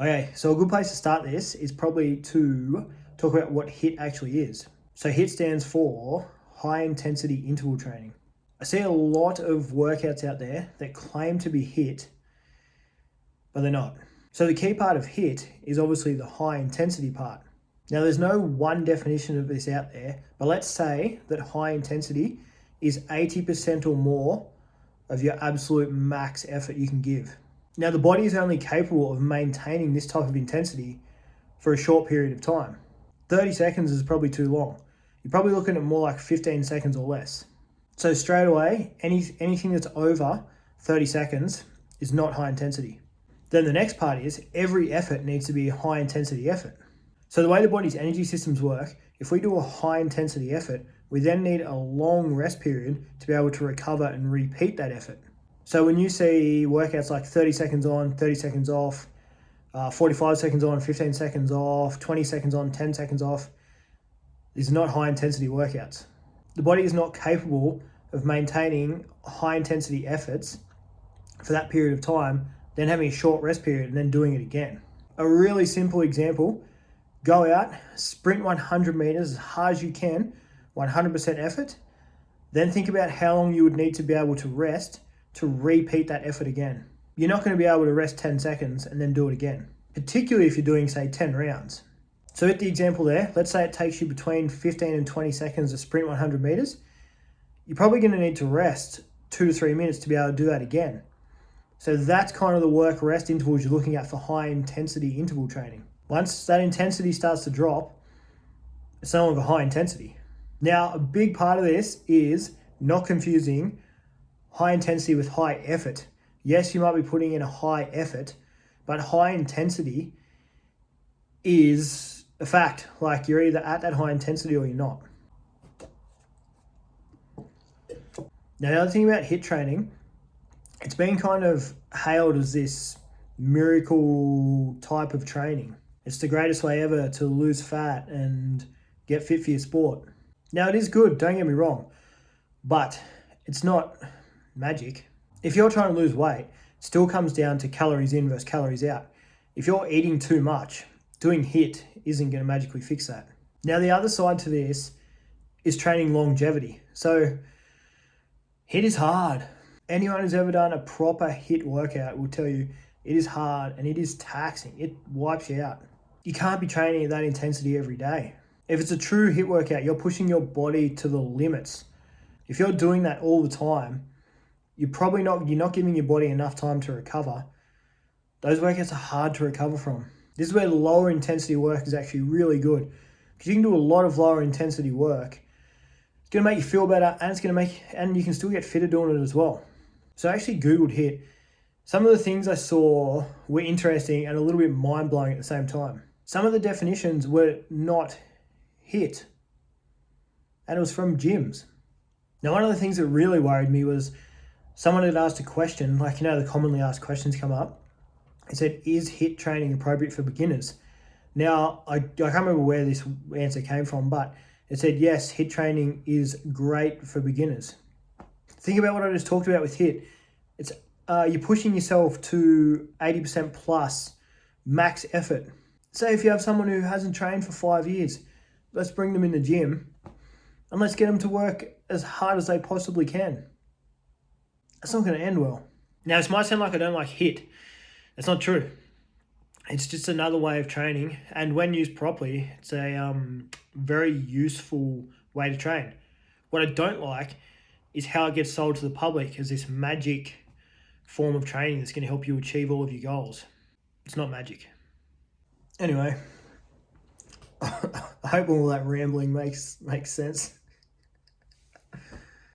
Okay, so a good place to start this is probably to talk about what HIIT actually is. So HIIT stands for high intensity interval training. I see a lot of workouts out there that claim to be HIIT, but they're not. So the key part of HIIT is obviously the high intensity part. Now there's no one definition of this out there, but let's say that high intensity is 80% or more of your absolute max effort you can give. Now the body is only capable of maintaining this type of intensity for a short period of time. 30 seconds is probably too long. You're probably looking at more like 15 seconds or less. So straight away, anything that's over 30 seconds is not high intensity. Then the next part is every effort needs to be a high intensity effort. So the way the body's energy systems work, if we do a high intensity effort, we then need a long rest period to be able to recover and repeat that effort. So when you see workouts like 30 seconds on, 30 seconds off, 45 seconds on, 15 seconds off, 20 seconds on, 10 seconds off, these are not high intensity workouts. The body is not capable of maintaining high intensity efforts for that period of time, then having a short rest period and then doing it again. A really simple example, go out, sprint 100 meters as hard as you can, 100% effort, then think about how long you would need to be able to rest to repeat that effort again. You're not going to be able to rest 10 seconds and then do it again, particularly if you're doing, say, 10 rounds. So at the example there, let's say it takes you between 15 and 20 seconds to sprint 100 meters. You're probably going to need to rest 2 to 3 minutes to be able to do that again. So that's kind of the work rest intervals you're looking at for high intensity interval training. Once that intensity starts to drop, it's no longer high intensity. Now, a big part of this is not confusing high intensity with high effort. Yes, you might be putting in a high effort, but high intensity is a fact. Like you're either at that high intensity or you're not. Now, the other thing about HIIT training, it's been kind of hailed as this miracle type of training. It's the greatest way ever to lose fat and get fit for your sport. Now, it is good, don't get me wrong, but it's not magic. If you're trying to lose weight, it still comes down to calories in versus calories out. If you're eating too much, doing HIIT isn't going to magically fix that. Now, the other side to this is training longevity. So HIIT is hard. Anyone who's ever done a proper HIIT workout will tell you it is hard and it is taxing. It wipes you out. You can't be training at that intensity every day. If it's a true HIIT workout, you're pushing your body to the limits. If you're doing that all the time, you're not giving your body enough time to recover. Those workouts are hard to recover from. This is where lower intensity work is actually really good, because you can do a lot of lower intensity work. It's going to make you feel better, and you can still get fitter doing it as well. So I actually Googled HIIT. Some of the things I saw were interesting and a little bit mind-blowing at the same time. Some of the definitions were not HIIT, and it was from gyms. Now, one of the things that really worried me was someone had asked a question, like, the commonly asked questions come up. It said, is HIIT training appropriate for beginners? Now, I can't remember where this answer came from, but it said, yes, HIIT training is great for beginners. Think about what I just talked about with HIIT. It's you're pushing yourself to 80% plus max effort. Say if you have someone who hasn't trained for 5 years, let's bring them in the gym and let's get them to work as hard as they possibly can. That's not going to end well. Now, this might sound like I don't like HIIT. That's not true. It's just another way of training, and when used properly, it's a very useful way to train. What I don't like is how it gets sold to the public as this magic form of training that's going to help you achieve all of your goals. It's not magic. Anyway, I hope all that rambling makes sense.